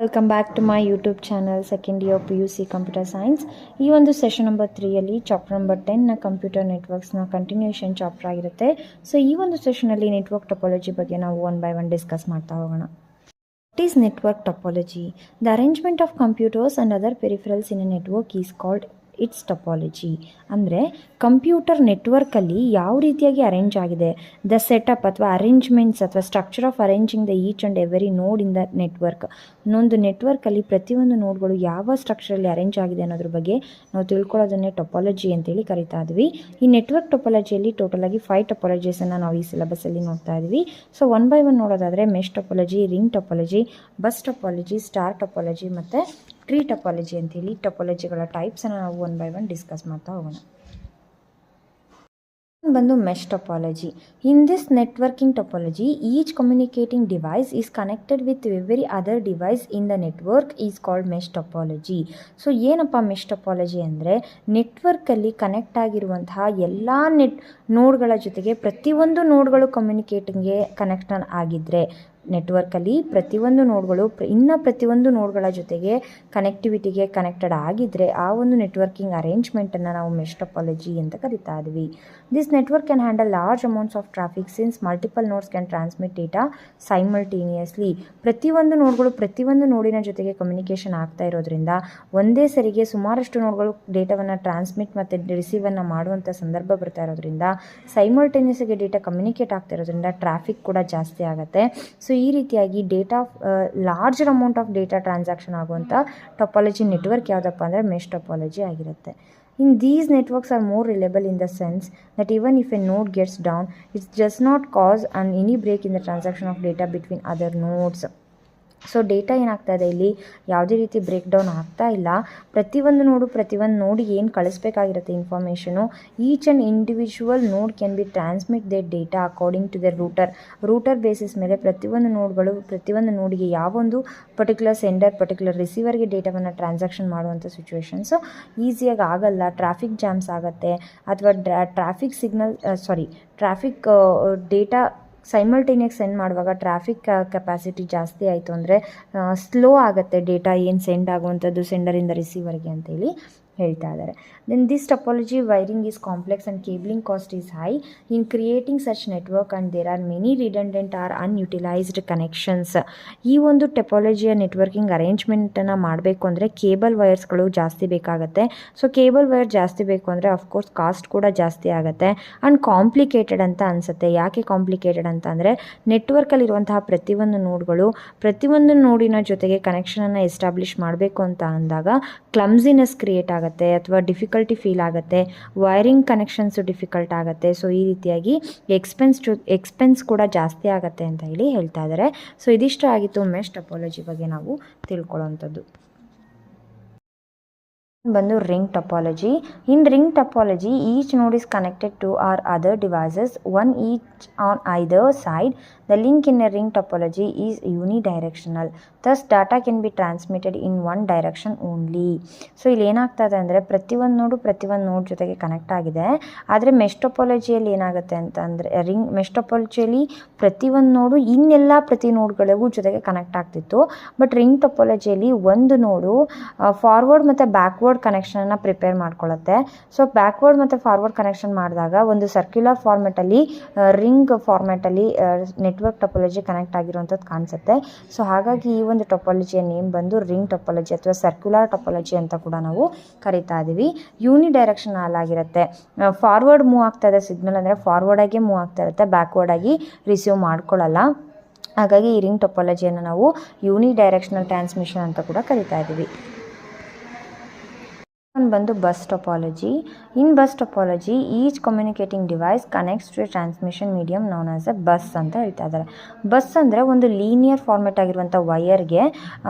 Welcome back to my YouTube channel second year PUC computer science. ಈ ಒಂದು session number 3ಯಲ್ಲಿ chapter number 10ನ computer ನೆಟ್ವರ್ಕ್ಸ್ನ continuation chapter ಆಗಿರುತ್ತೆ. ಸೊ ಈ ಒಂದು ಸೆಷನಲ್ಲಿ ನೆಟ್ವರ್ಕ್ ಟೊಪಾಲಜಿ ಬಗ್ಗೆ ನಾವು ಒನ್ ಬೈ ಒನ್ ಡಿಸ್ಕಸ್ ಮಾಡ್ತಾ ಹೋಗೋಣ. What is network topology? The arrangement of computers and other peripherals in a network is called it's topology. ಅಂದರೆ ಕಂಪ್ಯೂಟರ್ ನೆಟ್ವರ್ಕಲ್ಲಿ ಯಾವ ರೀತಿಯಾಗಿ ಅರೇಂಜ್ ಆಗಿದೆ, ದ ಸೆಟಪ್ ಅಥವಾ ಅರೇಂಜ್ಮೆಂಟ್ಸ್ ಅಥವಾ structure of arranging the each and every ನೋಡ್ in the network. ಇನ್ನೊಂದು ನೆಟ್ವರ್ಕಲ್ಲಿ ಪ್ರತಿಯೊಂದು ನೋಡ್ಗಳು ಯಾವ ಸ್ಟ್ರಕ್ಚರಲ್ಲಿ ಅರೇಂಜ್ ಆಗಿದೆ ಅನ್ನೋದ್ರ ಬಗ್ಗೆ ನಾವು ತಿಳ್ಕೊಳ್ಳೋದನ್ನೇ ಟೊಪಾಲಜಿ ಅಂತೇಳಿ ಕರಿತಾ ಇದ್ವಿ. ಈ ನೆಟ್ವರ್ಕ್ ಟೊಪಾಲಜಿಯಲ್ಲಿ ಟೋಟಲ್ ಆಗಿ 5 ಟೊಪಾಲಜೀಸನ್ನು ನಾವು ಈ ಸಿಲೆಬಸ್ಸಲ್ಲಿ ನೋಡ್ತಾ ಇದ್ವಿ. ಸೊ ಒನ್ ಬೈ ಒನ್ ನೋಡೋದಾದರೆ mesh topology, ring topology, bus topology, star topology ಮತ್ತು ಟ್ರೀ ಟೊಪಾಲಜಿ ಅಂತೇಳಿ ಟೊಪಾಲಜಿಗಳ ಟೈಪ್ಸನ್ನು ನಾವು ಒನ್ ಬೈ ಒನ್ ಡಿಸ್ಕಸ್ ಮಾಡ್ತಾ ಹೋಗೋಣ. ಬಂದು mesh topology. In this networking topology each communicating device is connected with every other device in the network is called mesh topology. So ಏನಪ್ಪ mesh topology ಅಂದರೆ, ನೆಟ್ವರ್ಕಲ್ಲಿ connect ಆಗಿರುವಂತಹ ಎಲ್ಲ ನೋಡ್ಗಳ ಜೊತೆಗೆ ಪ್ರತಿಯೊಂದು ನೋಡ್ಗಳು ಕಮ್ಯುನಿಕೇಟಿಂಗ್ಗೆ ಕನೆಕ್ಷನ್ ಆಗಿದ್ದರೆ, ನೆಟ್ವರ್ಕಲ್ಲಿ ಪ್ರತಿಯೊಂದು ನೋಡ್ಗಳು ಪ್ರತಿಯೊಂದು ನೋಡ್ಗಳ ಜೊತೆಗೆ ಕನೆಕ್ಟಿವಿಟಿಗೆ ಕನೆಕ್ಟೆಡ್ ಆಗಿದ್ದರೆ ಆ ಒಂದು ನೆಟ್ವರ್ಕಿಂಗ್ ಅರೇಂಜ್ಮೆಂಟನ್ನು ನಾವು ಮೆಶ್ ಟೊಪಾಲಜಿ ಅಂತ ಕರಿತಾ ಇದ್ವಿ. This network can handle large amounts of traffic since multiple notes can transmit data simultaneously. ಪ್ರತಿಯೊಂದು ನೋಡ್ಗಳು ಪ್ರತಿಯೊಂದು ನೋಡಿನ ಜೊತೆಗೆ ಕಮ್ಯುನಿಕೇಷನ್ ಆಗ್ತಾ ಇರೋದ್ರಿಂದ ಒಂದೇ ಸರಿಗೆ ಸುಮಾರಷ್ಟು ನೋಡ್ಗಳು ಡೇಟಾವನ್ನು ಟ್ರಾನ್ಸ್ಮಿಟ್ ಮತ್ತು ರಿಸೀವನ್ನು ಮಾಡುವಂಥ ಸಂದರ್ಭ ಬರ್ತಾ ಇರೋದ್ರಿಂದ ಸೈಮಲ್ಟೇನಿಯಸ್ ಆಗಿ ಡೇಟಾ ಕಮ್ಯುನಿಕೇಟ್ ಆಗ್ತಾ ಇರೋದ್ರಿಂದ ಟ್ರಾಫಿಕ್ ಕೂಡ ಜಾಸ್ತಿ ಆಗುತ್ತೆ. ಸೊ ಈ ರೀತಿಯಾಗಿ data larger amount of data transaction ಆಗುವಂಥ ಟೊಪಾಲಜಿ ನೆಟ್ವರ್ಕ್ ಯಾವುದಪ್ಪ ಅಂದರೆ ಮೆಶ್ ಟೊಪಾಲಜಿ ಆಗಿರುತ್ತೆ. In these networks are more reliable in the sense that even if a node gets down, it does not cause any break in the transaction of data between other nodes. So data ಏನಾಗ್ತಾ ಇದೆ, ಇಲ್ಲಿ ಯಾವುದೇ ರೀತಿ break down ಆಗ್ತಾ ಇಲ್ಲ. ಪ್ರತಿಯೊಂದು ನೋಡಿಗೆ ಏನು ಕಳಿಸ್ಬೇಕಾಗಿರುತ್ತೆ information, each and individual node can be transmit the data according to the router basis ಮೇಲೆ ಪ್ರತಿಯೊಂದು ನೋಡಿಗೆ ಯಾವೊಂದು ಪರ್ಟಿಕ್ಯುಲರ್ ಸೆಂಡರ್ ಪರ್ಟಿಕ್ಯುಲರ್ ರಿಸೀವರ್ಗೆ ಡೇಟಾವನ್ನು ಟ್ರಾನ್ಸಾಕ್ಷನ್ ಮಾಡುವಂಥ ಸಿಚುವೇಶನ್ಸು ಈಸಿಯಾಗಿ ಆಗಲ್ಲ. ಟ್ರಾಫಿಕ್ ಜಾಮ್ಸ್ ಆಗುತ್ತೆ ಅಥವಾ ಟ್ರಾಫಿಕ್ ಡೇಟಾ ಸೈಮಲ್ಟೇನಿಯಸ್ ಸೆಂಡ್ ಮಾಡುವಾಗ ಟ್ರಾಫಿಕ್ ಕೆಪಾಸಿಟಿ ಜಾಸ್ತಿ ಆಯಿತು ಅಂದರೆ ಸ್ಲೋ ಆಗುತ್ತೆ ಡೇಟಾ ಏನು ಸೆಂಡ್ ಆಗುವಂಥದ್ದು ಸೆಂಡರಿಂದ ರಿಸೀವರ್ಗೆ ಅಂತೇಳಿ ಹೇಳ್ತಾ ಇದ್ದಾರೆ. Then this topology wiring is complex and cabling cost is high in creating such network and there are many redundant or unutilised connections. ಈ ಒಂದು ಟೊಪಾಲಜಿಯ ನೆಟ್ವರ್ಕಿಂಗ್ ಅರೇಂಜ್ಮೆಂಟನ್ನು ಮಾಡಬೇಕು ಅಂದರೆ ಕೇಬಲ್ ವೈರ್ಸ್ಗಳು ಜಾಸ್ತಿ ಬೇಕಾಗುತ್ತೆ. ಸೊ ಕೇಬಲ್ ವೈರ್ ಜಾಸ್ತಿ ಬೇಕು ಅಂದರೆ ಅಫ್ಕೋರ್ಸ್ ಕಾಸ್ಟ್ ಕೂಡ ಜಾಸ್ತಿ ಆಗುತ್ತೆ ಆ್ಯಂಡ್ ಕಾಂಪ್ಲಿಕೇಟೆಡ್ ಅಂತ ಅನಿಸುತ್ತೆ. ಯಾಕೆ ಕಾಂಪ್ಲಿಕೇಟೆಡ್ ಅಂತ ಅಂದರೆ, ನೆಟ್ವರ್ಕಲ್ಲಿರುವಂತಹ ಪ್ರತಿಯೊಂದು ನೋಡಿನ ಜೊತೆಗೆ ಕನೆಕ್ಷನನ್ನು ಎಸ್ಟಾಬ್ಲಿಷ್ ಮಾಡಬೇಕು ಅಂತ ಅಂದಾಗ ಕ್ಲಮ್ಸಿನೆಸ್ ಕ್ರಿಯೇಟ್ ಆಗುತ್ತೆ ಅಥವಾ ಡಿಫಿಕಲ್ಟಿ ಫೀಲ್ ಆಗುತ್ತೆ, ವೈರಿಂಗ್ ಕನೆಕ್ಷನ್ಸು ಡಿಫಿಕಲ್ಟ್ ಆಗುತ್ತೆ. ಸೊ ಈ ರೀತಿಯಾಗಿ ಎಕ್ಸ್ಪೆನ್ಸ್ ಕೂಡ ಜಾಸ್ತಿ ಆಗುತ್ತೆ ಅಂತ ಹೇಳಿ ಹೇಳ್ತಾ ಇದ್ದಾರೆ. ಸೊ ಇದಿಷ್ಟು ಆಗಿತ್ತು ಮೆಶ್ ಟೊಪಾಲಜಿ ಬಗ್ಗೆ ನಾವು ತಿಳ್ಕೊಳ್ಳೋವಂಥದ್ದು. ಬಂದು ring topology. In ring topology each node is connected to are other devices one each on either side. The link in a ring topology is unidirectional, thus data can be transmitted in one direction only. So ಇಲ್ಲಿ ಏನಾಗ್ತದೆ ಅಂದರೆ, ಪ್ರತಿಯೊಂದು ನೋಡ್ ಜೊತೆಗೆ connect ಆಗಿದೆ. ಆದರೆ mesh ಟೊಪಾಲಜಿಯಲ್ಲಿ ಏನಾಗುತ್ತೆ ಅಂತಂದರೆ, ಮೆಶ್ ಟೊಪಾಲಜಿಯಲ್ಲಿ ಪ್ರತಿಯೊಂದು ನೋಡು ಪ್ರತಿ ನೋಡ್ಗಳಿಗೂ ಜೊತೆಗೆ ಕನೆಕ್ಟ್ ಆಗ್ತಿತ್ತು. ಬಟ್ ರಿಂಗ್ ಟೊಪಾಲಜಿಯಲ್ಲಿ ಒಂದು ನೋಡು ಫಾರ್ವರ್ಡ್ ಮತ್ತು ಬ್ಯಾಕ್ವರ್ಡ್ ಕನೆಕ್ಷನನ್ನು ಪ್ರಿಪೇರ್ ಮಾಡ್ಕೊಳ್ಳುತ್ತೆ. ಸೊ ಬ್ಯಾಕ್ವರ್ಡ್ ಮತ್ತು ಫಾರ್ವರ್ಡ್ ಕನೆಕ್ಷನ್ ಮಾಡಿದಾಗ ಒಂದು ಸರ್ಕ್ಯುಲರ್ ಫಾರ್ಮೆಟಲ್ಲಿ ರಿಂಗ್ ಫಾರ್ಮೆಟಲ್ಲಿ ನೆಟ್ವರ್ಕ್ ಟೊಪಾಲಜಿ ಕನೆಕ್ಟ್ ಆಗಿರುವಂಥದ್ದು ಕಾಣಿಸುತ್ತೆ. ಸೊ ಹಾಗಾಗಿ ಈ ಒಂದು ಟೊಪಾಲಜಿಯ ನೇಮ್ ಬಂದು ರಿಂಗ್ ಟೊಪಾಲಜಿ ಅಥವಾ ಸರ್ಕ್ಯುಲರ್ ಟೊಪಾಲಜಿ ಅಂತ ಕೂಡ ನಾವು ಕರಿತಾ ಇದ್ದೀವಿ. ಯೂನಿಡೈರೆಕ್ಷನಲ್ ಆಗಿರುತ್ತೆ. ಫಾರ್ವರ್ಡ್ ಮೂವ್ ಆಗ್ತಾ ಇದೆ ಸಿಗ್ನಲ್ ಅಂದರೆ ಫಾರ್ವರ್ಡ್ ಆಗಿ ಮೂವ್ ಆಗ್ತಾ ಇರುತ್ತೆ, ಬ್ಯಾಕ್ವರ್ಡ್ ಆಗಿ ರಿಸೀವ್ ಮಾಡ್ಕೊಳ್ಳಲ್ಲ. ಹಾಗಾಗಿ ಈ ರಿಂಗ್ ಟೊಪಾಲಜಿಯನ್ನು ನಾವು ಯೂನಿಡೈರೆಕ್ಷನಲ್ ಟ್ರಾನ್ಸ್ಮಿಷನ್ ಅಂತ ಕೂಡ ಕರಿತಾ ಇದ್ದೀವಿ. ಬಂದು bus topology. In bus topology each communicating device connects to a transmission medium known as a bus ಅಂತ ಹೇಳ್ತಾ ಇದ್ದಾರೆ. ಬಸ್ ಅಂದರೆ ಒಂದು ಲೀನಿಯರ್ ಫಾರ್ಮೆಟ್ ಆಗಿರುವಂಥ ವೈರ್ಗೆ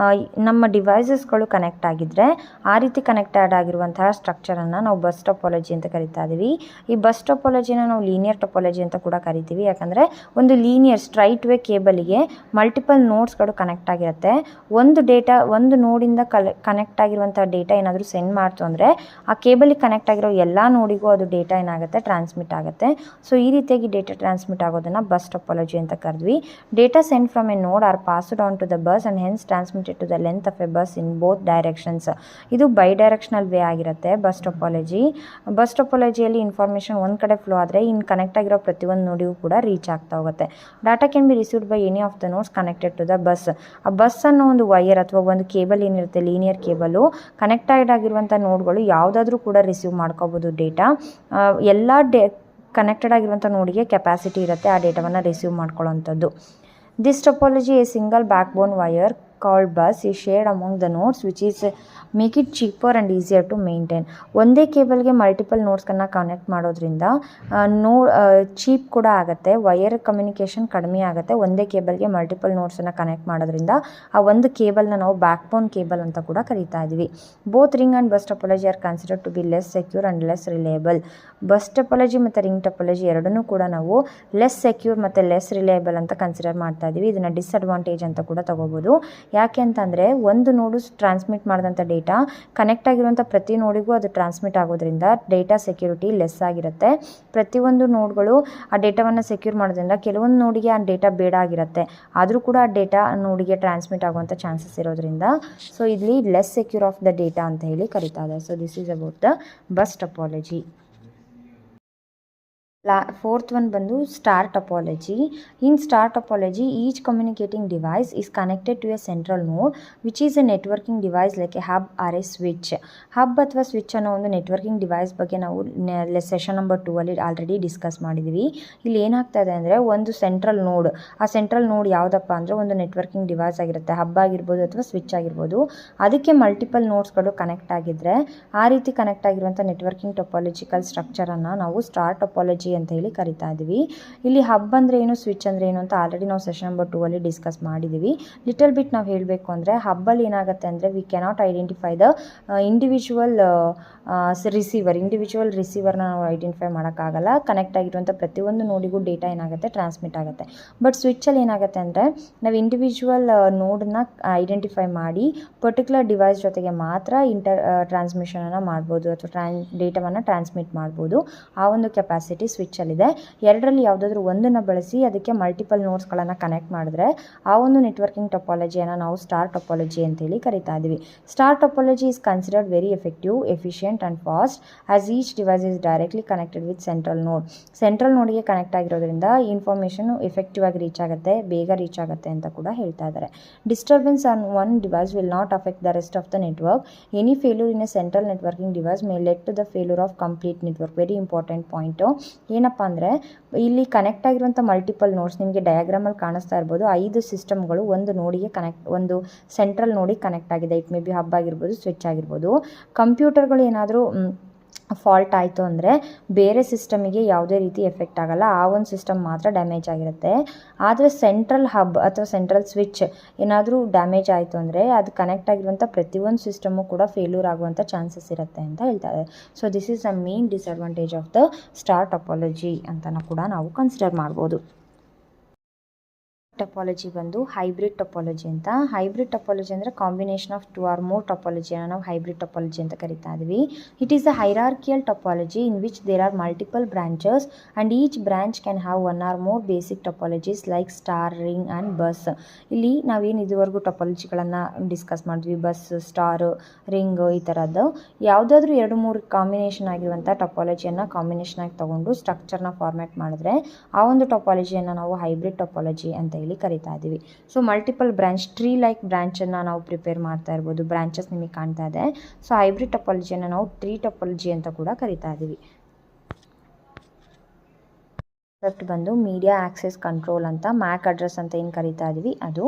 ನಮ್ಮ ಡಿವೈಸಸ್ಗಳು ಕನೆಕ್ಟ್ ಆಗಿದ್ದರೆ ಆ ರೀತಿ ಕನೆಕ್ಟೆಡ್ ಆಗಿರುವಂತಹ ಸ್ಟ್ರಕ್ಚರನ್ನು ನಾವು ಬಸ್ ಟೊಪಾಲಜಿ ಅಂತ ಕರಿತಾ ಇದ್ದೀವಿ. ಈ ಬಸ್ ಟೊಪಾಲಜಿನ ನಾವು ಲೀನಿಯರ್ ಟೊಪಾಲಜಿ ಅಂತ ಕೂಡ ಕರಿತೀವಿ. ಯಾಕಂದರೆ ಒಂದು ಲೀನಿಯರ್ ಸ್ಟ್ರೈಟ್ ವೇ ಕೇಬಲಿಗೆ ಮಲ್ಟಿಪಲ್ ನೋಡ್ಸ್ಗಳು ಕನೆಕ್ಟ್ ಆಗಿರುತ್ತೆ. ಒಂದು ನೋಡಿಂದ ಕನೆಕ್ಟ್ ಆಗಿರುವಂಥ ಡೇಟಾ ಏನಾದರೂ ಸೆಂಡ್ ಮಾಡ್ತು ಅಂದರೆ ಆ ಕೇಬಲಿಗೆ ಕನೆಕ್ಟ್ ಆಗಿರೋ ಎಲ್ಲ ನೋಡಿಗೂ ಅದು ಡೇಟಾ ಏನಾಗುತ್ತೆ ಟ್ರಾನ್ಸ್ಮಿಟ್ ಆಗುತ್ತೆ. ಸೊ ಈ ರೀತಿಯಾಗಿ ಡೇಟಾ ಟ್ರಾನ್ಸ್ಮಿಟ್ ಆಗೋದನ್ನು ಬಸ್ ಟೊಪಾಲಜಿ ಅಂತ ಕರೆದ್ವಿ. Data send from a node are passed on to the bus and hence transmitted to the length of a bus in both directions. ಇದು ಬೈ ಡೈರೆಕ್ಷನಲ್ ವೇ ಆಗಿರುತ್ತೆ bus ಟೊಪಾಲಜಿಯಲ್ಲಿ information ಒಂದು ಕಡೆ flow ಆದರೆ ಇನ್ನು connect ಆಗಿರೋ ಪ್ರತಿಯೊಂದು ನೋಡಿಗೂ ಕೂಡ ರೀಚ್ ಆಗ್ತಾ ಹೋಗುತ್ತೆ. Data can be received by any of the nodes connected to the bus. ಆ ಬಸ್ ಅನ್ನೋ ಒಂದು ವೈರ್ ಅಥವಾ ಒಂದು ಕೇಬಲ್ ಏನಿರುತ್ತೆ ಲೀನಿಯರ್ ಕೇಬಲು ಕನೆಕ್ಟೆಡ್ ಆಗಿರುವಂಥ ನೋಡ್ಗಳು ಯಾವುದಾದ್ರೂ ಕೂಡ ರಿಸೀವ್ ಮಾಡ್ಕೋಬೋದು ಡೇಟಾ. ಎಲ್ಲ ಕನೆಕ್ಟೆಡ್ ಆಗಿರುವಂಥ ನೋಡಿಗೆ ಕೆಪಾಸಿಟಿ ಇರುತ್ತೆ ಆ ಡೇಟಾವನ್ನು ರಿಸೀವ್ ಮಾಡ್ಕೊಳ್ಳೋವಂಥದ್ದು. This topology a single backbone wire called bus is shared among the nodes which is make it cheaper and easier to maintain. ಒಂದೇ ಕೇಬಲ್ಗೆ ಮಲ್ಟಿಪಲ್ ನೋಡ್ಸ್ಗಳನ್ನ ಕನೆಕ್ಟ್ ಮಾಡೋದ್ರಿಂದ ಚೀಪ್ ಕೂಡ ಆಗುತ್ತೆ, ವೈರ್ ಕಮ್ಯುನಿಕೇಷನ್ ಕಡಿಮೆ ಆಗುತ್ತೆ. ಒಂದೇ ಕೇಬಲ್ಗೆ ಮಲ್ಟಿಪಲ್ ನೋಡ್ಸನ್ನು ಕನೆಕ್ಟ್ ಮಾಡೋದ್ರಿಂದ ಆ ಒಂದು ಕೇಬಲ್ನ ನಾವು ಬ್ಯಾಕ್ ಬೋನ್ ಕೇಬಲ್ ಅಂತ ಕೂಡ ಕರಿತಾ ಇದ್ವಿ. Both ring and bus topology are considered to be less secure and less reliable. Bus topology ಮತ್ತು ರಿಂಗ್ ಟೊಪಾಲಜಿ ಎರಡನ್ನೂ ಕೂಡ ನಾವು ಲೆಸ್ ಸೆಕ್ಯೂರ್ ಮತ್ತು ಲೆಸ್ ರಿಲಯಬಲ್ ಅಂತ ಕನ್ಸಿಡರ್ ಮಾಡ್ತಾ ಇದ್ದೀವಿ. ಇದನ್ನು ಡಿಸ್ಅಡ್ವಾಂಟೇಜ್ ಅಂತ ಕೂಡ ತಗೋಬೋದು. ಯಾಕೆ ಅಂತಂದರೆ ಒಂದು ನೋಡು ಟ್ರಾನ್ಸ್ಮಿಟ್ ಮಾಡಿದಂಥ ಡೇಟಾ ಕನೆಕ್ಟ್ ಆಗಿರುವಂಥ ಪ್ರತಿ ನೋಡಿಗೂ ಅದು ಟ್ರಾನ್ಸ್ಮಿಟ್ ಆಗೋದ್ರಿಂದ ಡೇಟಾ ಸೆಕ್ಯೂರಿಟಿ ಲೆಸ್ ಆಗಿರುತ್ತೆ. ಪ್ರತಿಯೊಂದು ನೋಡ್ಗಳು ಆ ಡೇಟಾವನ್ನು ಸೆಕ್ಯೂರ್ ಮಾಡೋದ್ರಿಂದ ಕೆಲವೊಂದು ನೋಡಿಗೆ ಆ ಡೇಟಾ ಬೇಡ ಆಗಿರುತ್ತೆ, ಆದರೂ ಕೂಡ ಆ ಡೇಟಾ ನೋಡಿಗೆ ಟ್ರಾನ್ಸ್ಮಿಟ್ ಆಗುವಂಥ ಚಾನ್ಸಸ್ ಇರೋದ್ರಿಂದ ಸೊ ಇಲ್ಲಿ less secure of the data ಅಂತ ಹೇಳಿ ಕರೀತಾ ಇದೆ. So this is about the bus topology. Fourth one ಬಂದು star topology. In star topology each communicating device is connected to a central node which is a networking device like a hub or a switch. Hub ಅಥವಾ switch ಅನ್ನೋ ಒಂದು networking device ಬಗ್ಗೆ ನಾವು session number 2 ಅಲ್ಲಿ already discuss ಮಾಡಿದ್ದೀವಿ. ಇಲ್ಲಿ ಏನಾಗ್ತಾ ಇದೆ ಅಂದರೆ ಒಂದು ಸೆಂಟ್ರಲ್ ನೋಡ್, ಆ ಸೆಂಟ್ರಲ್ ನೋಡ್ ಯಾವುದಪ್ಪ ಅಂದರೆ ಒಂದು ನೆಟ್ವರ್ಕಿಂಗ್ ಡಿವೈಸ್ ಆಗಿರುತ್ತೆ, ಹಬ್ ಆಗಿರ್ಬೋದು ಅಥವಾ ಸ್ವಿಚ್ ಆಗಿರ್ಬೋದು. ಅದಕ್ಕೆ ಮಲ್ಟಿಪಲ್ ನೋಡ್ಸ್ಗಳು ಕನೆಕ್ಟ್ ಆಗಿದ್ದರೆ ಆ ರೀತಿ ಕನೆಕ್ಟ್ ಆಗಿರುವಂಥ ನೆಟ್ವರ್ಕಿಂಗ್ ಟೊಪಾಲಜಿಕಲ್ ಸ್ಟ್ರಕ್ಚರನ್ನು ನಾವು ಸ್ಟಾರ್ ಟೊಪಾಲಜಿ ಅಂತ ಹೇಳಿ ಕರಿತಾ ಇದ್ದೀವಿ. ಇಲ್ಲಿ ಹಬ್ ಅಂದರೆ ಏನು, ಸ್ವಿಚ್ ಅಂದರೆ ಏನು ಅಂತ ಆಲ್ರೆಡಿ ನಾವು ಸೆಷನ್ ನಂಬರ್ 2 ಅಲ್ಲಿ ಡಿಸ್ಕಸ್ ಮಾಡಿದ್ದೀವಿ. ಲಿಟಲ್ ಬಿಟ್ ನಾವು ಹೇಳಬೇಕು ಅಂದರೆ ಹಬ್ಬಲ್ಲಿ ಏನಾಗುತ್ತೆ ಅಂದರೆ we cannot identify the individual ರಿಸೀವರ್ನ ನಾವು ಐಡೆಂಟಿಫೈ ಮಾಡೋಕ್ಕಾಗಲ್ಲ. ಕನೆಕ್ಟ್ ಆಗಿರುವಂಥ ಪ್ರತಿಯೊಂದು ನೋಡಿಗೂ ಡೇಟಾ ಏನಾಗುತ್ತೆ ಟ್ರಾನ್ಸ್ಮಿಟ್ ಆಗುತ್ತೆ. ಬಟ್ ಸ್ವಿಚ್ಚಲ್ಲಿ ಏನಾಗುತ್ತೆ ಅಂದರೆ ನಾವು ಇಂಡಿವಿಜುವಲ್ ನೋಡನ್ನ ಐಡೆಂಟಿಫೈ ಮಾಡಿ ಪರ್ಟಿಕ್ಯುಲರ್ ಡಿವೈಸ್ ಜೊತೆಗೆ ಮಾತ್ರ ಟ್ರಾನ್ಸ್ಮಿಷನನ್ನು ಮಾಡ್ಬೋದು ಅಥವಾ ಡೇಟಾವನ್ನು ಟ್ರಾನ್ಸ್ಮಿಟ್ ಮಾಡ್ಬೋದು. ಆ ಒಂದು ಕೆಪಾಸಿಟಿ ಸ್ವಿಚ್ಚಲ್ಲಿದೆ. ಎರಡರಲ್ಲಿ ಯಾವುದಾದ್ರೂ ಒಂದನ್ನು ಬಳಸಿ ಅದಕ್ಕೆ ಮಲ್ಟಿಪಲ್ ನೋಡ್ಸ್ಗಳನ್ನು ಕನೆಕ್ಟ್ ಮಾಡಿದ್ರೆ ಆ ಒಂದು ನೆಟ್ವರ್ಕಿಂಗ್ ಟೊಪಾಲಜಿಯನ್ನು ನಾವು ಸ್ಟಾರ್ ಟೊಪಾಲಜಿ ಅಂತೇಳಿ ಕರಿತಾ ಇದ್ದೀವಿ. Star topology is considered very effective, efficient and fast as each device is directly connected with central node. Central ನೋಡಿಗೆ ಕನೆಕ್ಟ್ ಆಗಿರೋದ್ರಿಂದ ಇನ್ಫಾರ್ಮೇಷನ್ ಎಫೆಕ್ಟಿವ್ ಆಗಿ ರೀಚ್ ಆಗುತ್ತೆ, ಬೇಗ ರೀಚ್ ಆಗುತ್ತೆ ಅಂತ ಕೂಡ ಹೇಳ್ತಾ ಇದ್ದಾರೆ. Disturbance on one device will not affect the rest of the network. Any failure in a central networking device may lead to the failure of complete network. Very important point. ಏನಪ್ಪ ಅಂದರೆ ಇಲ್ಲಿ connect ಆಗಿರುವಂಥ multiple notes ನಿಮಗೆ ಡಯಾಗ್ರಾಮಲ್ಲಿ ಕಾಣಿಸ್ತಾ ಇರ್ಬೋದು. 5 ಸಿಸ್ಟಮ್ಗಳು ಒಂದು ನೋಡಿಗೆ ಒಂದು ಸೆಂಟ್ರಲ್ ನೋಡಿಗೆ ಕನೆಕ್ಟ್ ಆಗಿದೆ. ಇಟ್ ಮೇ ಬಿ ಹಬ್ ಆಗಿರ್ಬೋದು, ಸ್ವಿಚ್ ಆಗಿರ್ಬೋದು. ಕಂಪ್ಯೂಟರ್ಗಳು ಏನಾದರೂ ಫಾಲ್ಟ್ ಆಯಿತು ಅಂದರೆ ಬೇರೆ ಸಿಸ್ಟಮಿಗೆ ಯಾವುದೇ ರೀತಿ ಎಫೆಕ್ಟ್ ಆಗಲ್ಲ, ಆ ಒಂದು ಸಿಸ್ಟಮ್ ಮಾತ್ರ ಡ್ಯಾಮೇಜ್ ಆಗಿರುತ್ತೆ. ಆದರೆ ಸೆಂಟ್ರಲ್ ಹಬ್ ಅಥವಾ ಸೆಂಟ್ರಲ್ ಸ್ವಿಚ್ ಏನಾದರೂ ಡ್ಯಾಮೇಜ್ ಆಯಿತು ಅಂದರೆ ಅದು ಕನೆಕ್ಟ್ ಆಗಿರುವಂಥ ಪ್ರತಿಯೊಂದು ಸಿಸ್ಟಮು ಕೂಡ ಫೇಲ್ಯೂರ್ ಆಗುವಂಥ ಚಾನ್ಸಸ್ ಇರುತ್ತೆ ಅಂತ ಹೇಳ್ತಾರೆ. So this is the main disadvantage of the star topology ಅಂತಲೂ ಕೂಡ ನಾವು ಕನ್ಸಿಡರ್ ಮಾಡ್ಬೋದು. ಟೊಪಾಲಜಿ ಬಂದು ಹೈಬ್ರಿಡ್ ಟೊಪಾಲಜಿ ಅಂತ. ಹೈಬ್ರಿಡ್ ಟೊಪಾಲಜಿ ಅಂದರೆ ಕಾಂಬಿನೇಷನ್ ಆಫ್ 2 or more ಟೊಪಾಲಜಿಯನ್ನು ನಾವು ಹೈಬ್ರಿಡ್ ಟೊಪಾಲಜಿ ಅಂತ ಕರಿತಾ ಇದ್ವಿ. It is a hierarchical topology in which there are multiple branches and each branch can have 1 or more basic topologies like star, ring and bus. ಇಲ್ಲಿ ನಾವೇನು ಇದುವರೆಗೂ ಟೊಪಾಲಜಿಗಳನ್ನು discuss ಮಾಡಿದ್ವಿ, ಬಸ್, ಸ್ಟಾರ್, ರಿಂಗ್, ಈ ಥರದ್ದು ಯಾವುದಾದ್ರೂ 2-3 ಕಾಂಬಿನೇಷನ್ ಆಗಿರುವಂಥ ಟೊಪಾಲಜಿಯನ್ನು ಕಾಂಬಿನೇಷನ್ ಆಗಿ ತೊಗೊಂಡು ಸ್ಟ್ರಕ್ಚರ್ನ ಫಾರ್ಮ್ಯಾಟ್ ಮಾಡಿದ್ರೆ ಆ ಒಂದು ಟೊಪಾಲಜಿಯನ್ನು ನಾವು ಹೈಬ್ರಿಡ್ ಟೊಪಾಲಜಿ ಅಂತ ಹೇಳಿ ಕರಿತಾ ಇದ್ದೀವಿ. So multiple branch, tree like ಬ್ರಾಂಚನ್ನು ನಾವು ಪ್ರಿಪೇರ್ ಮಾಡ್ತಾ ಇರ್ಬೋದು. ಬ್ರಾಂಚಸ್ ನಿಮಗೆ ಕಾಣ್ತಾ ಇದೆ. ಸೊ ಹೈಬ್ರಿಡ್ ಟೊಪಾಲಜಿಯನ್ನು ನಾವು ಟ್ರೀ ಟೊಪಾಲಜಿ ಅಂತ ಕೂಡ ಕರಿತಾ ಇದ್ದೀವಿ. ಕಾನ್ಸೆಪ್ಟ್ ಬಂದು ಮೀಡಿಯಾ ಆಕ್ಸೆಸ್ ಕಂಟ್ರೋಲ್ ಅಂತ, ಮ್ಯಾಕ್ ಅಡ್ರೆಸ್ ಅಂತ ಏನು ಕರಿತಾ ಇದ್ದೀವಿ ಅದು.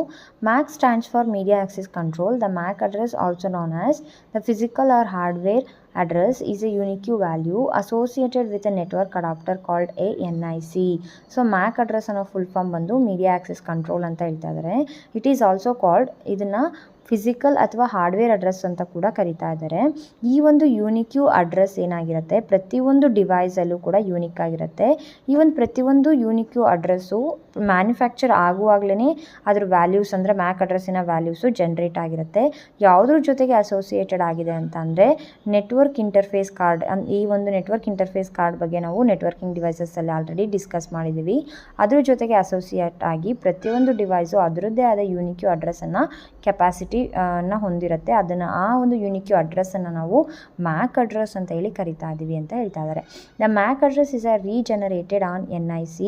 MAC stands for media access control. The MAC address also known as the physical or hardware address is a unique value associated with a network adapter called a NIC. So MAC address ಅನ್ನೋ full form ಬಂದು media access control ಅಂತ ಹೇಳ್ತಾ ಇದ್ದಾರೆ. It is also called, ಇದನ್ನು physical ಅಥವಾ hardware address ಅಂತ ಕೂಡ ಕರಿತಾ ಇದ್ದಾರೆ. ಈ ಒಂದು ಯೂನಿಕ್ ಅಡ್ರೆಸ್ ಏನಾಗಿರುತ್ತೆ, ಪ್ರತಿಯೊಂದು ಡಿವೈಸಲ್ಲೂ ಕೂಡ ಯೂನಿಕ್ ಆಗಿರುತ್ತೆ. ಈ ಒಂದು ಪ್ರತಿಯೊಂದು ಯೂನಿಕ್ ಅಡ್ರೆಸ್ಸು ಮ್ಯಾನುಫ್ಯಾಕ್ಚರ್ ಆಗುವಾಗಲೇ ಅದ್ರ ವ್ಯಾಲ್ಯೂಸ್ ಅಂದರೆ ಮ್ಯಾಕ್ ಅಡ್ರೆಸ್ಸಿನ ವ್ಯಾಲ್ಯೂಸು ಜನ್ರೇಟ್ ಆಗಿರುತ್ತೆ. ಯಾವುದ್ರ ಜೊತೆಗೆ ಅಸೋಸಿಯೇಟೆಡ್ ಆಗಿದೆ ಅಂತ ಅಂದರೆ ನೆಟ್ವರ್ಕ್ ಇಂಟರ್ಫೇಸ್ ಕಾರ್ಡ್. ಈ ಒಂದು ನೆಟ್ವರ್ಕ್ ಇಂಟರ್ಫೇಸ್ ಕಾರ್ಡ್ ಬಗ್ಗೆ ನಾವು ನೆಟ್ವರ್ಕಿಂಗ್ ಡಿವೈಸಸ್ಸಲ್ಲಿ ಆಲ್ರೆಡಿ ಡಿಸ್ಕಸ್ ಮಾಡಿದ್ದೀವಿ. ಅದ್ರ ಜೊತೆಗೆ ಅಸೋಸಿಯೇಟ್ ಆಗಿ ಪ್ರತಿಯೊಂದು ಡಿವೈಸು ಅದರದ್ದೇ ಆದ ಯೂನಿಕ್ ಅಡ್ರೆಸ್ಸನ್ನು ಕೆಪಾಸಿಟಿನ ಹೊಂದಿರುತ್ತೆ. ಅದನ್ನು ಆ ಒಂದು ಯೂನಿಕ್ ಅಡ್ರೆಸ್ಸನ್ನು ನಾವು ಮ್ಯಾಕ್ ಅಡ್ರೆಸ್ ಅಂತ ಹೇಳಿ ಕರಿತಾ ಇದ್ದೀವಿ ಅಂತ ಹೇಳ್ತಾ ಇದ್ದಾರೆ. The MAC address is regenerated on NIC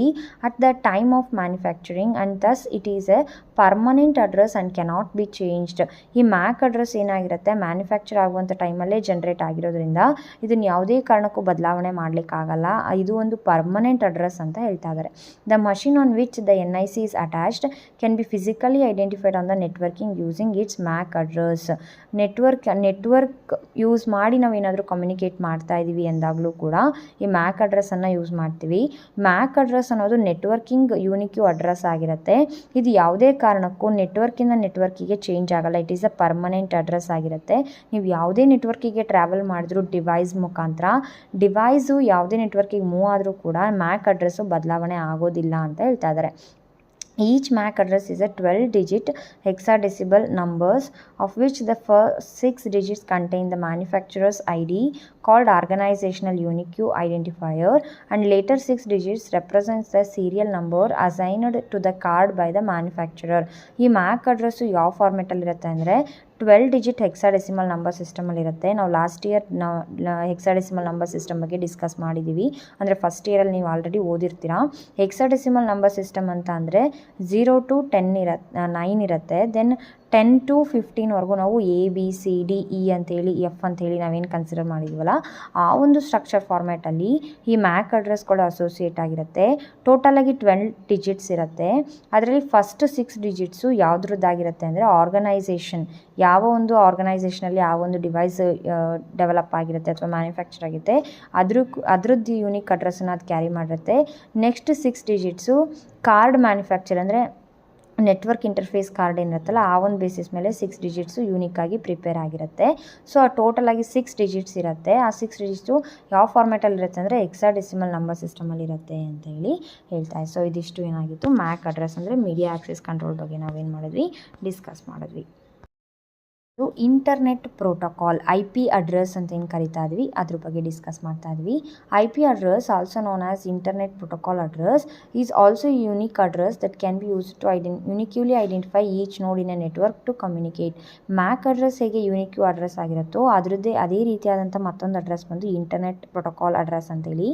at the time of manufacturing and thus it is a permanent address and cannot be changed. ಈ ಮ್ಯಾಕ್ ಅಡ್ರೆಸ್ ಏನಾಗಿರುತ್ತೆ ಮ್ಯಾನುಫ್ಯಾಕ್ಚರ್ ಆಗುವಂಥ ಟೈಮಲ್ಲೇ ಜನ್ರೇಟ್ ಆಗಿರೋದ್ರಿಂದ ಇದನ್ನು ಯಾವುದೇ ಕಾರಣಕ್ಕೂ ಬದಲಾವಣೆ ಮಾಡಲಿಕ್ಕಾಗಲ್ಲ. ಇದು ಒಂದು ಪರ್ಮನೆಂಟ್ ಅಡ್ರೆಸ್ ಅಂತ ಹೇಳ್ತಾ ಇದ್ದಾರೆ. The machine on which the NIC is attached can be physically identified on the networking using its MAC address. Network use ಮಾಡಿ ನಾವೇನಾದರೂ ಕಮ್ಯುನಿಕೇಟ್ ಮಾಡ್ತಾ ಇದ್ದೀವಿ ಎಂದಾಗಲೂ ಕೂಡ ಈ ಮ್ಯಾಕ್ ಅಡ್ರೆಸ್ಸನ್ನು ಯೂಸ್ ಮಾಡ್ತೀವಿ. ಮ್ಯಾಕ್ ಅಡ್ರೆಸ್ ಅನ್ನೋದು ನೆಟ್ವರ್ಕಿಂಗ್ ಯೂನಿಕ್ ಅಡ್ರೆಸ್ ಆಗಿರುತ್ತೆ. ಇದು ಯಾವುದೇ ಕಾರಣಕ್ಕೂ ನೆಟ್ವರ್ಕಿಂದ ನೆಟ್ವರ್ಕಿಗೆ ಚೇಂಜ್ ಆಗಲ್ಲ. It is a permanent address ಆಗಿರುತ್ತೆ. ನೀವು ಯಾವುದೇ ನೆಟ್ವರ್ಕಿಗೆ ಟ್ರಾವೆಲ್ ಮಾಡಿದ್ರೂ ಡಿವೈಸ್ ಮುಖಾಂತರ ಡಿವೈಸು ಯಾವುದೇ ನೆಟ್ವರ್ಕಿಗೆ ಮೂವ್ ಆದರೂ ಕೂಡ ಮ್ಯಾಕ್ ಅಡ್ರೆಸ್ಸು ಬದಲಾವಣೆ ಆಗೋದಿಲ್ಲ ಅಂತ ಹೇಳ್ತಾ ಇದ್ದಾರೆ. Each MAC address is a 12-digit hexadecimal numbers of which the first 6 digits contain the manufacturer's ID called organizational unique identifier and later 6 digits represents the serial number assigned to the card by the manufacturer. ಈ MAC address ಯಾವ ಫಾರ್ಮೆಟಲ್ಲಿರುತ್ತೆ ಅಂದರೆ 12-digit hexadecimal number ಸಿಸ್ಟಮಲ್ಲಿರುತ್ತೆ. ನಾವು last year hexadecimal number system ಬಗ್ಗೆ discuss ಮಾಡಿದ್ದೀವಿ. ಅಂದರೆ first ಇಯರಲ್ಲಿ ನೀವು already ಓದಿರ್ತೀರಾ. Hexadecimal number system ಅಂತ ಅಂದರೆ 0 to 9 ಇರುತ್ತೆ. ದೆನ್ 10 to 15ವರೆಗೂ ನಾವು ABCDE ಅಂತೇಳಿ F ಅಂತೇಳಿ ನಾವೇನು ಕನ್ಸಿಡರ್ ಮಾಡಿದ್ದೀವಲ್ಲ ಆ ಒಂದು ಸ್ಟ್ರಕ್ಚರ್ ಫಾರ್ಮ್ಯಾಟಲ್ಲಿ ಈ ಮ್ಯಾಕ್ ಅಡ್ರೆಸ್ಗಳು ಅಸೋಸಿಯೇಟ್ ಆಗಿರುತ್ತೆ. ಟೋಟಲಾಗಿ 12 ಡಿಜಿಟ್ಸ್ ಇರುತ್ತೆ. ಅದರಲ್ಲಿ ಫಸ್ಟ್ 6 ಡಿಜಿಟ್ಸು ಯಾವುದ್ರದ್ದಾಗಿರುತ್ತೆ ಅಂದರೆ ಆರ್ಗನೈಸೇಷನ್, ಯಾವ ಒಂದು ಆರ್ಗನೈಸೇಷನಲ್ಲಿ ಯಾವ ಒಂದು ಡಿವೈಸ್ ಡೆವಲಪ್ ಆಗಿರುತ್ತೆ ಅಥವಾ ಮ್ಯಾನುಫ್ಯಾಕ್ಚರ್ ಆಗುತ್ತೆ ಅದ್ರದ್ದು ಯೂನಿಕ್ ಅಡ್ರೆಸ್ಸನ್ನು ಅದು ಕ್ಯಾರಿ ಮಾಡಿರುತ್ತೆ. ನೆಕ್ಸ್ಟ್ 6 ಡಿಜಿಟ್ಸು ಕಾರ್ಡ್ ಮ್ಯಾನುಫ್ಯಾಕ್ಚರ್ ಅಂದರೆ ನೆಟ್ವರ್ಕ್ ಇಂಟರ್ಫೇಸ್ ಕಾರ್ಡ್ ಏನಿರುತ್ತಲ್ಲ ಆ ಒಂದು ಬೇಸಿಸ್ ಮೇಲೆ 6 ಡಿಜಿಟ್ಸು ಯೂನಿಕ್ಕಾಗಿ ಪ್ರಿಪೇರ್ ಆಗಿರುತ್ತೆ. ಸೊ ಟೋಟಲಾಗಿ 6 ಡಿಜಿಟ್ಸ್ ಇರುತ್ತೆ. ಆ 6 ಡಿಜಿಟ್ಸು ಯಾವ ಫಾರ್ಮ್ಯಾಟಲ್ಲಿರುತ್ತೆ ಅಂದರೆ ಹೆಕ್ಸಾಡೆಸಿಮಲ್ ನಂಬರ್ ಸಿಸ್ಟಮಲ್ಲಿ ಇರುತ್ತೆ ಅಂತ ಹೇಳಿ ಹೇಳ್ತಾರೆ. ಸೊ ಇದಿಷ್ಟು ಏನಾಗಿತ್ತು ಮ್ಯಾಕ್ ಅಡ್ರೆಸ್ ಅಂದರೆ ಮೀಡಿಯಾ ಆಕ್ಸೆಸ್ ಕಂಟ್ರೋಲ್ ಬಗ್ಗೆ ನಾವೇನು ಮಾಡಿದ್ವಿ ಡಿಸ್ಕಸ್ ಮಾಡಿದ್ವಿ. ಇಂಟರ್ನೆಟ್ ಪ್ರೋಟೋಕಾಲ್ IP ಅಡ್ರೆಸ್ ಅಂತ ಏನು ಕರಿತಾ ಇದ್ವಿ ಅದ್ರ ಬಗ್ಗೆ ಡಿಸ್ಕಸ್ ಮಾಡ್ತಾ ಇದ್ವಿ. IP address also known as internet protocol address is also unique address that can be use to uniquely identify each node in a network to communicate. MAC address ಹೇಗೆ unique address ಆಗಿರುತ್ತೋ ಅದರದ್ದೇ ಅದೇ ರೀತಿಯಾದಂಥ ಮತ್ತೊಂದು address ಬಂದು internet protocol address ಅಂತೇಳಿ